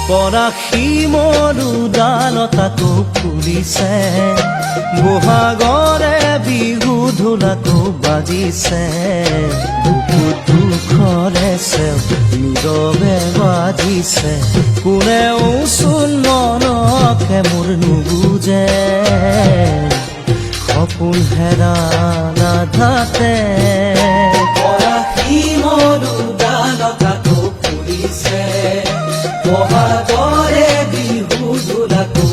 পৰাশী মৰুদালতাটো ফুলিছে, বহাগৰে বিহু ঢোলাটো বাজিছে, বুকুত দুখৰে চেও নীৰৱে বাজিছে, কোনেও চোন মনকে মোৰ নুবুজে, সপোন হেৰাল আধাতে। পৰাশী মৰুদালতাটো ফুলিছে, বহাগৰে বিহু ঢোলাটো